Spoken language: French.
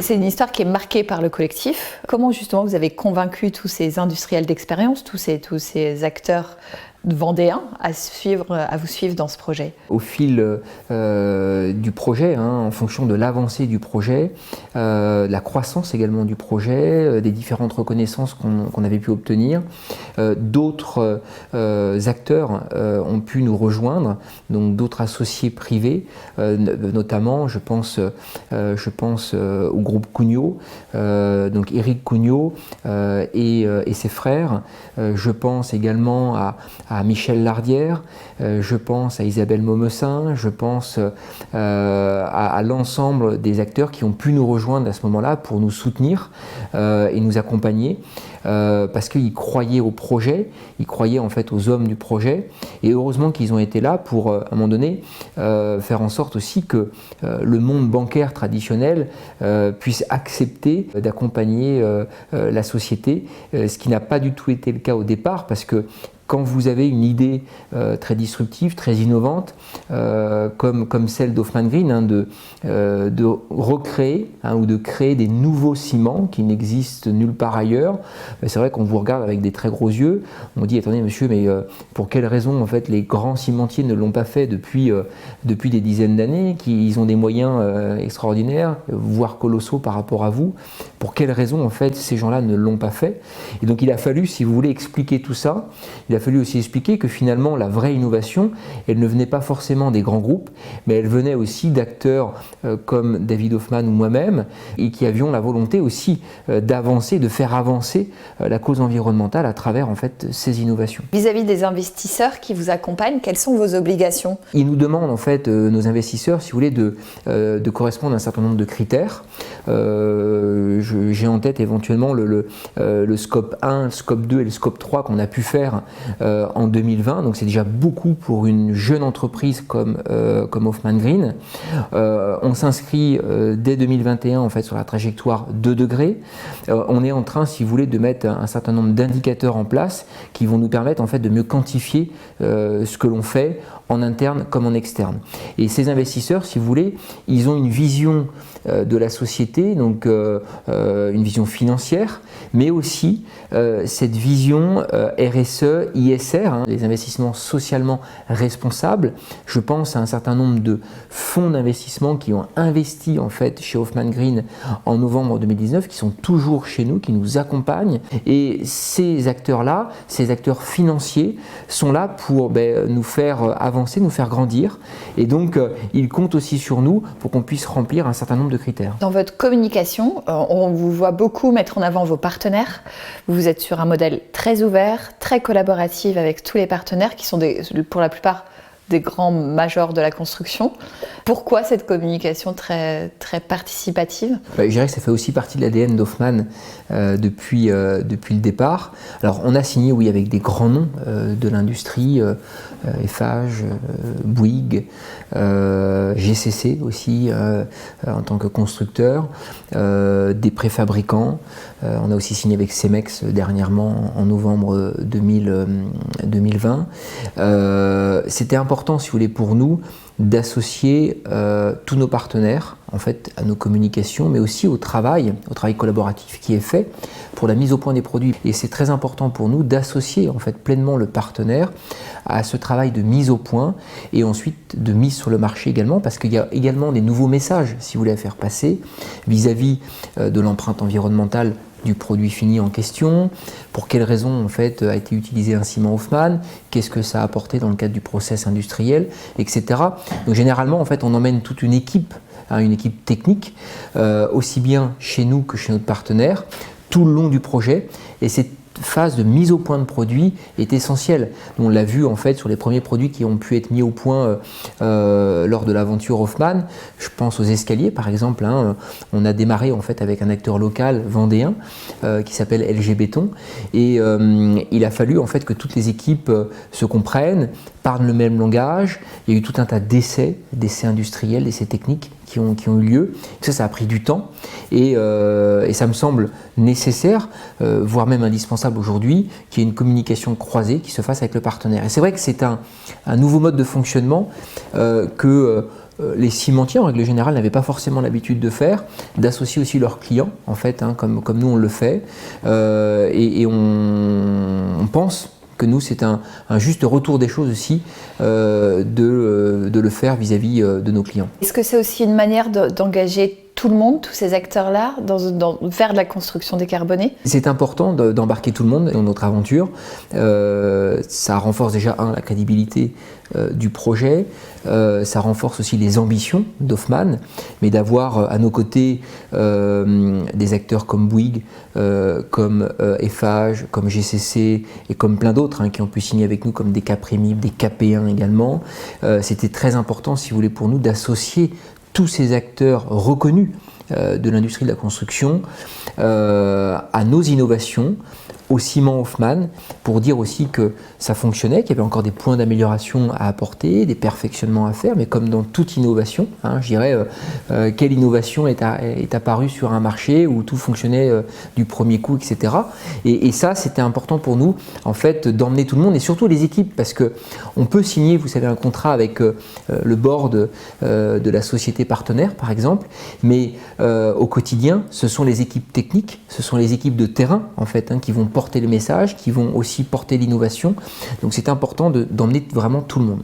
C'est une histoire qui est marquée par le collectif. Comment justement vous avez convaincu tous ces industriels d'expérience, tous ces acteurs vendéens à vous suivre dans ce projet? Au fil du projet, en fonction de l'avancée du projet, la croissance également du projet, des différentes reconnaissances qu'on avait pu obtenir, d'autres acteurs ont pu nous rejoindre, donc d'autres associés privés, notamment je pense au groupe Cugnot, donc Éric Cugnot et ses frères. Je pense également à Michel Lardière, je pense à Isabelle Momessin, je pense à l'ensemble des acteurs qui ont pu nous rejoindre à ce moment-là pour nous soutenir et nous accompagner. Parce qu'ils croyaient au projet, ils croyaient en fait aux hommes du projet, et heureusement qu'ils ont été là pour, à un moment donné, faire en sorte aussi que le monde bancaire traditionnel puisse accepter d'accompagner la société, ce qui n'a pas du tout été le cas au départ, parce que quand vous avez une idée très disruptive, très innovante, comme celle d'Hoffmann Green, de recréer ou de créer des nouveaux ciments qui n'existent nulle part ailleurs, c'est vrai qu'on vous regarde avec des très gros yeux, on dit attendez monsieur, mais pour quelle raison en fait les grands cimentiers ne l'ont pas fait depuis des dizaines d'années, qu'ils ont des moyens extraordinaires, voire colossaux par rapport à vous, pour quelle raison en fait ces gens-là ne l'ont pas fait? Et donc il a fallu, si vous voulez, expliquer tout ça. Il a fallu aussi expliquer que finalement la vraie innovation, elle ne venait pas forcément des grands groupes, mais elle venait aussi d'acteurs comme David Hoffmann ou moi-même, et qui avions la volonté aussi d'avancer, de faire avancer la cause environnementale à travers en fait ces innovations. Vis-à-vis des investisseurs qui vous accompagnent, quelles sont vos obligations? Ils nous demandent en fait, nos investisseurs, si vous voulez, de correspondre à un certain nombre de critères. J'ai en tête éventuellement le scope 1, le scope 2 et le scope 3 qu'on a pu faire en 2020, donc c'est déjà beaucoup pour une jeune entreprise comme Hoffmann Green. On s'inscrit dès 2021 en fait sur la trajectoire 2 degrés. On est en train, si vous voulez, de mettre un certain nombre d'indicateurs en place qui vont nous permettre en fait de mieux quantifier ce que l'on fait en interne comme en externe. Et ces investisseurs, si vous voulez, ils ont une vision de la société, donc une vision financière, mais aussi cette vision RSE, ISR, les investissements socialement responsables. Je pense à un certain nombre de fonds d'investissement qui ont investi en fait chez Hoffmann Green en novembre 2019, qui sont toujours chez nous, qui nous accompagnent. Et ces acteurs-là, ces acteurs financiers, sont là pour nous faire avancer, nous faire grandir. Et donc, ils comptent aussi sur nous pour qu'on puisse remplir un certain nombre de critères. Dans votre communication, on vous voit beaucoup mettre en avant vos partenaires. Vous êtes sur un modèle très ouvert, très collaboratif avec tous les partenaires qui sont pour la plupart des grands majors de la construction. Pourquoi cette communication très, très participative? Je dirais que ça fait aussi partie de l'ADN d'Hoffmann depuis le départ. Alors on a signé, oui, avec des grands noms de l'industrie, Eiffage, Bouygues, GCC aussi en tant que constructeur, des préfabricants. On a aussi signé avec Cemex dernièrement en novembre 2020. C'était important, si vous voulez, pour nous d'associer tous nos partenaires en fait à nos communications, mais aussi au travail collaboratif qui est fait pour la mise au point des produits. Et c'est très important pour nous d'associer en fait pleinement le partenaire à ce travail de mise au point et ensuite de mise sur le marché également, parce qu'il y a également des nouveaux messages, si vous voulez, à faire passer vis-à-vis de l'empreinte environnementale du produit fini en question, pour quelles raisons en fait a été utilisé un ciment Hoffmann, qu'est-ce que ça a apporté dans le cadre du process industriel, etc. Donc généralement en fait on emmène toute une équipe technique, aussi bien chez nous que chez notre partenaire, tout le long du projet, et cette phase de mise au point de produit est essentielle. On l'a vu en fait sur les premiers produits qui ont pu être mis au point lors de l'aventure Hoffmann. Je pense aux escaliers par exemple. On a démarré en fait avec un acteur local vendéen qui s'appelle LG Béton, et il a fallu en fait que toutes les équipes se comprennent, parlent le même langage. Il y a eu tout un tas d'essais industriels, d'essais techniques qui ont eu lieu. Ça a pris du temps et ça me semble nécessaire, voire même indispensable aujourd'hui, qu'il y ait une communication croisée qui se fasse avec le partenaire. Et c'est vrai que c'est un nouveau mode de fonctionnement que les cimentiers en règle générale n'avaient pas forcément l'habitude de faire, d'associer aussi leurs clients en fait, comme nous on le fait, et on pense que nous c'est un juste retour des choses aussi de le faire vis-à-vis de nos clients. Est-ce que c'est aussi une manière d'engager tout le monde, tous ces acteurs-là, vers de la construction décarbonée? C'est important d'embarquer tout le monde dans notre aventure. Ça renforce déjà, la crédibilité du projet, ça renforce aussi les ambitions d'Hoffmann, mais d'avoir à nos côtés des acteurs comme Bouygues, comme Eiffage, comme GCC et comme plein d'autres qui ont pu signer avec nous, comme des Caprémib, des KP1 également. C'était très important, si vous voulez, pour nous d'associer tous ces acteurs reconnus de l'industrie de la construction à nos innovations, au ciment Hoffmann, pour dire aussi que ça fonctionnait, qu'il y avait encore des points d'amélioration à apporter, des perfectionnements à faire, mais comme dans toute innovation, je dirais, quelle innovation est apparue sur un marché où tout fonctionnait du premier coup, etc. Et ça, c'était important pour nous, en fait, d'emmener tout le monde, et surtout les équipes, parce qu'on peut signer, vous savez, un contrat avec le board de la société partenaire, par exemple, mais au quotidien, ce sont les équipes techniques, ce sont les équipes de terrain, en fait, qui vont porter le message, qui vont aussi porter l'innovation. Donc c'est important d'emmener vraiment tout le monde.